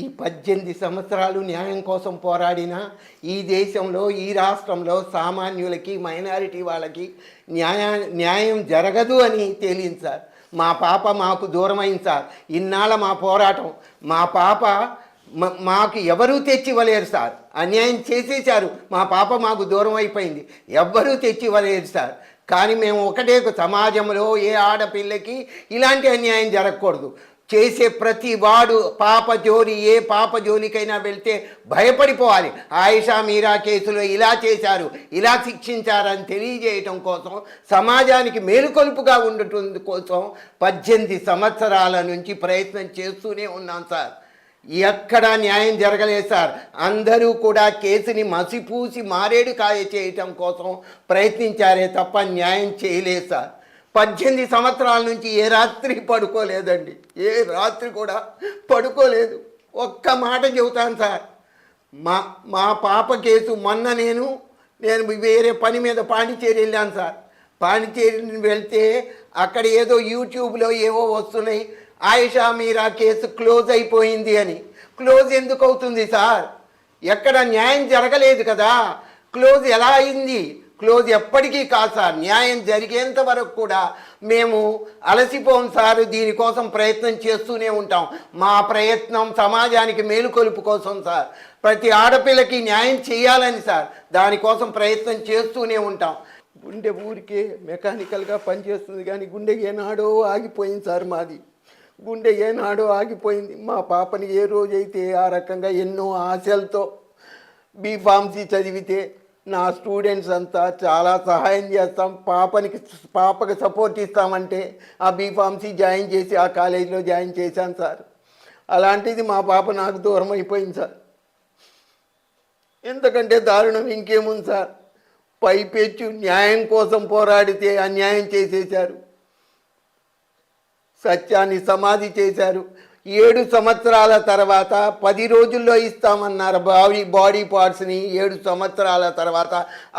ఈ 18 సంవత్సరాలు న్యాయం కోసం పోరాడిన ఈ దేశంలో ఈ రాష్ట్రంలో సామాన్యులకి మైనారిటీ వాళ్ళకి న్యాయం జరగదు అని తేలింది సార్. మా పాప మాకు దూరమైంది సార్. ఇన్నాళ్ళ మా పోరాటం మా పాప మాకు ఎవరూ తెచ్చివ్వలేరు సార్. అన్యాయం చేసేశారు. మా పాప మాకు దూరం అయిపోయింది. ఎవ్వరూ తెచ్చివ్వలేరు సార్. కానీ మేము ఒకటే, సమాజంలో ఏ ఆడపిల్లకి ఇలాంటి అన్యాయం జరగకూడదు. చేసే ప్రతి వాడు ఏ పాప జోలికైనా వెళ్తే భయపడిపోవాలి. ఆయిషా మీరా కేసులో ఇలా చేశారు, ఇలా శిక్షించారని తెలియజేయటం కోసం, సమాజానికి మేలుకొలుపుగా ఉండటం కోసం 18 సంవత్సరాల నుంచి ప్రయత్నం చేస్తూనే ఉన్నాం సార్. ఎక్కడా న్యాయం జరగలేదు సార్. అందరూ కూడా కేసుని మసిపూసి మారేడు కాయ చేయటం కోసం ప్రయత్నించారే తప్ప న్యాయం చేయలేదు సార్. 18 సంవత్సరాల నుంచి ఏ రాత్రి పడుకోలేదండి. ఏ రాత్రి కూడా పడుకోలేదు. ఒక్క మాట చెబుతాను సార్. మా పాప కేసు మొన్న నేను వేరే పని మీద పాండిచేరి వెళ్ళాను సార్. పాండిచేరి వెళ్తే అక్కడ ఏదో యూట్యూబ్లో ఏవో వస్తున్నాయి, ఆయిషా మీరా కేసు క్లోజ్ అయిపోయింది అని. క్లోజ్ ఎందుకు అవుతుంది సార్? ఎక్కడ న్యాయం జరగలేదు కదా. క్లోజ్ ఎలా అయింది? క్లోజ్ ఎప్పటికీ కాదు సార్. న్యాయం జరిగేంత వరకు కూడా మేము అలసిపోం సార్. దీనికోసం ప్రయత్నం చేస్తూనే ఉంటాం. మా ప్రయత్నం సమాజానికి మేలుకొలుపు కోసం సార్. ప్రతి ఆడపిల్లకి న్యాయం చేయాలని సార్. దానికోసం ప్రయత్నం చేస్తూనే ఉంటాం. గుండె ఊరికే మెకానికల్గా పనిచేస్తుంది కానీ గుండె ఏనాడో ఆగిపోయింది సార్. మాది గుండె ఏనాడో ఆగిపోయింది. మా పాపని ఏ రోజైతే ఆ రకంగా ఎన్నో ఆశలతో బీఫార్మసీ చదివితే నా స్టూడెంట్స్ అంతా చాలా సహాయం చేస్తాం, పాపకి సపోర్ట్ ఇస్తామంటే ఆ బీఫార్మసీ జాయిన్ చేసి ఆ కాలేజీలో జాయిన్ చేశాను సార్. అలాంటిది మా పాప నాకు దూరం అయిపోయింది సార్. ఎంతకంటే దారుణం ఇంకేముంది సార్? పైపెచ్చు న్యాయం కోసం పోరాడితే అన్యాయం చేసేశారు. సత్యాన్ని సమాధి చేశారు. 7 సంవత్సరాల తర్వాత 10 రోజుల్లో ఇస్తామన్నారు బాడీ పార్ట్స్ని. 7 సంవత్సరాల తర్వాత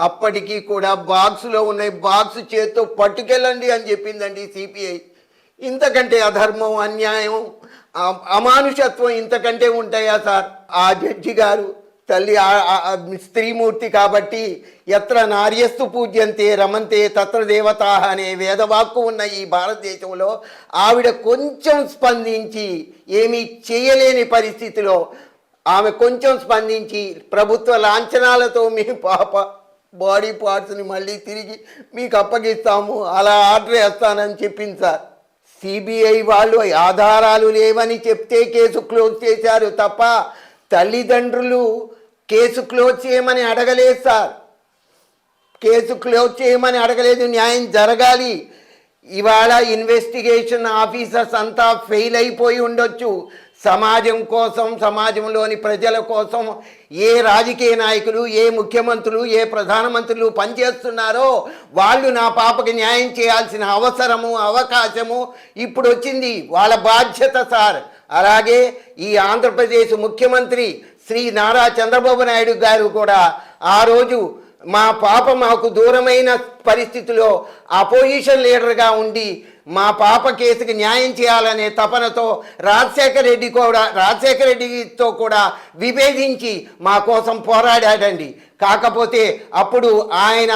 అప్పటికీ కూడా బాక్సులో ఉన్నాయి, బాక్స్ చేత్తో పట్టుకెళ్ళండి అని చెప్పిందండి సిపిఐ. ఇంతకంటే అధర్మం, అన్యాయం, అమానుషత్వం ఇంతకంటే ఉంటాయా సార్? ఆ జడ్జి గారు తల్లి స్త్రీమూర్తి కాబట్టి ఎత్ర నార్యస్తు పూజ్యంతే రమంతే తత్ర దేవతా అనే వేదవాక్కు ఉన్న ఈ భారతదేశంలో ఆవిడ కొంచెం స్పందించి, ఏమీ చేయలేని పరిస్థితిలో ఆమె కొంచెం స్పందించి ప్రభుత్వ లాంఛనాలతో మీ పాప బాడీ పార్ట్స్ని మళ్ళీ తిరిగి మీకు అప్పగిస్తాము, అలా ఆర్డర్ వేస్తానని చెప్పింది సార్. సిబిఐ వాళ్ళు ఆధారాలు లేవని చెప్తే కేసు క్లోజ్ చేశారు తప్ప తల్లిదండ్రులు కేసు క్లోజ్ చేయమని అడగలేదు సార్. కేసు క్లోజ్ చేయమని అడగలేదు. న్యాయం జరగాలి. ఇవాళ ఇన్వెస్టిగేషన్ ఆఫీసర్స్ అంతా ఫెయిల్ అయిపోయి ఉండొచ్చు. సమాజం కోసం, సమాజంలోని ప్రజల కోసం ఏ రాజకీయ నాయకులు, ఏ ముఖ్యమంత్రులు, ఏ ప్రధానమంత్రులు పనిచేస్తున్నారో వాళ్ళు నా పాపకి న్యాయం చేయాల్సిన అవసరము, అవకాశము ఇప్పుడు వచ్చింది. వాళ్ళ బాధ్యత సార్. అలాగే ఈ ఆంధ్రప్రదేశ్ ముఖ్యమంత్రి శ్రీ నారా చంద్రబాబు నాయుడు గారు కూడా ఆ రోజు మా పాప మాకు దూరమైన పరిస్థితిలో అపోజిషన్ లీడర్గా ఉండి మా పాప కేసుకి న్యాయం చేయాలనే తపనతో రాజశేఖర రెడ్డితో కూడా విభేదించి మా కోసం పోరాడాడండి. కాకపోతే అప్పుడు ఆయన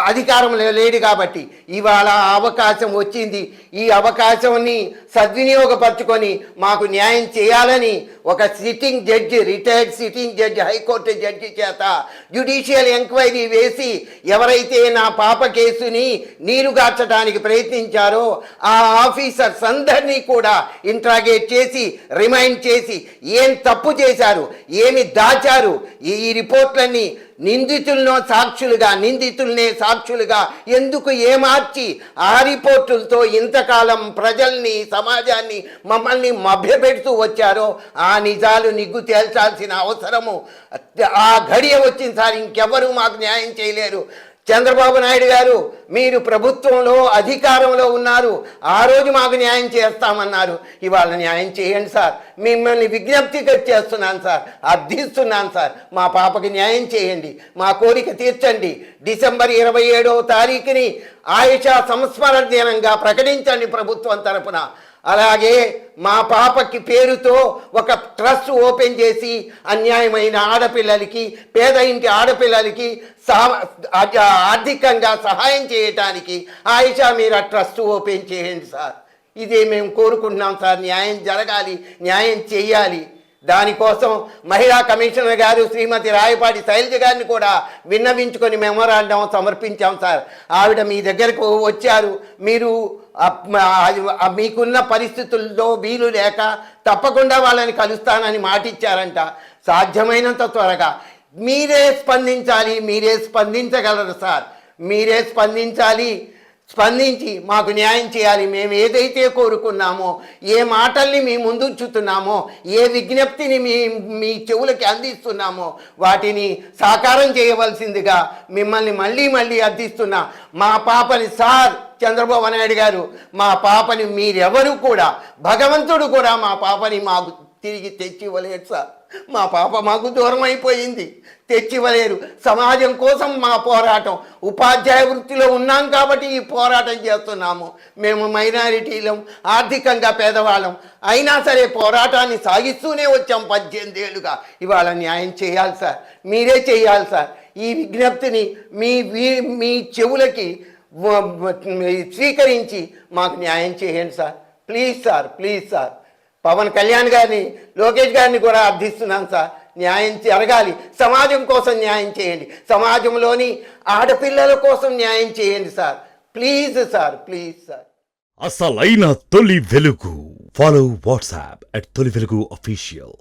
అధికారంలో లేడు కాబట్టి ఇవాళ అవకాశం వచ్చింది. ఈ అవకాశాన్ని సద్వినియోగపరచుకొని మాకు న్యాయం చేయాలని ఒక sitting judge, retired sitting judge, high court judge చేత జ్యుడిషియల్ ఎంక్వైరీ వేసి ఎవరైతే నా పాప కేసుని నీరుగార్చడానికి ప్రయత్నించారో ఆ ఆఫీసర్స్ అందరినీ కూడా ఇంట్రాగేట్ చేసి, రిమైండ్ చేసి ఏం తప్పు చేశారు, ఏమి దాచారు, ఈ రిపోర్ట్లన్నీ నిందితుల్నే సాక్షులుగా ఎందుకు ఏమార్చి ఆ రిపోర్టులతో ఇంతకాలం ప్రజల్ని, సమాజాన్ని, మమ్మల్ని మభ్యపెడుతూ వచ్చారో ఆ నిజాలు నిగ్గు తేల్చాల్సిన అవసరము ఆ ఘడియ వచ్చింది సార్. ఇంకెవరూ మాకు న్యాయం చేయలేరు. చంద్రబాబు నాయుడు గారు మీరు ప్రభుత్వంలో అధికారంలో ఉన్నారు, ఆ రోజు మాకు న్యాయం చేస్తామన్నారు. ఇవాళ న్యాయం చేయండి సార్. మిమ్మల్ని విజ్ఞప్తిగా చేస్తున్నాను సార్, అర్థిస్తున్నాను సార్. మా పాపకి న్యాయం చేయండి, మా కోరిక తీర్చండి. డిసెంబర్ 27వ తారీఖుని ఆయిషా సంస్మరణ దినంగా ప్రకటించండి ప్రభుత్వం తరపున. అలాగే మా పాపకి పేరుతో ఒక ట్రస్ట్ ఓపెన్ చేసి అన్యాయమైన ఆడపిల్లలకి, పేద ఇంటి ఆడపిల్లలకి ఆర్థికంగా సహాయం చేయటానికి ఆయిషా మీరా ట్రస్ట్ ఓపెన్ చేయండి సార్. ఇదే మేము కోరుకుంటున్నాం సార్. న్యాయం జరగాలి, న్యాయం చేయాలి. దానికోసం మహిళా కమిషనర్ గారు శ్రీమతి రాయపాటి శైలజ గారిని కూడా విన్నవించుకొని మెమోరాండం సమర్పించాం సార్. ఆవిడ మీ దగ్గరకు వచ్చారు. మీరు మీకున్న పరిస్థితుల్లో వీలు లేక తప్పకుండా వాళ్ళని కలుస్తానని మాటిచ్చారంట. సాధ్యమైనంత త్వరగా మీరే స్పందించాలి, మీరే స్పందించగలరు సార్. మీరే స్పందించి మాకు న్యాయం చేయాలి. మేము ఏదైతే కోరుకున్నామో, ఏ మాటల్ని మీ ముందు ఉంచుతున్నామో, ఏ విజ్ఞప్తిని మీ చెవులకి అందిస్తున్నామో వాటిని సాకారం చేయవలసిందిగా మిమ్మల్ని మళ్ళీ అర్థిస్తున్నా. మా పాపని సార్ చంద్రబాబు నాయుడు గారు, మా పాపని మీరెవరు కూడా, భగవంతుడు కూడా మా పాపని మాకు తిరిగి తెచ్చివ్వలేరు సార్. మా పాప మాకు దూరం అయిపోయింది, తెచ్చివ్వలేరు. సమాజం కోసం మా పోరాటం, ఉపాధ్యాయ వృత్తిలో ఉన్నాం కాబట్టి ఈ పోరాటం చేస్తున్నాము. మేము మైనారిటీలం, ఆర్థికంగా పేదవాళ్ళం, అయినా సరే పోరాటాన్ని సాగిస్తూనే వచ్చాం 18 ఏళ్ళుగా. ఇవాళ న్యాయం చేయాలి సార్, మీరే చేయాలి సార్. ఈ విజ్ఞప్తిని మీ చెవులకి స్వీకరించి మాకు న్యాయం చేయండి sir. Please sir. Pawan Kalyan గారిని, లోకేష్ గారిని కూడా అర్థిస్తున్నాను సార్. న్యాయం జరగాలి. సమాజం కోసం న్యాయం చేయండి. సమాజంలోని ఆడపిల్లల కోసం న్యాయం చేయండి సార్. Please sir. అసలైన తొలి వెలుగు. ఫాలో వాట్సాప్ @తొలి వెలుగు official.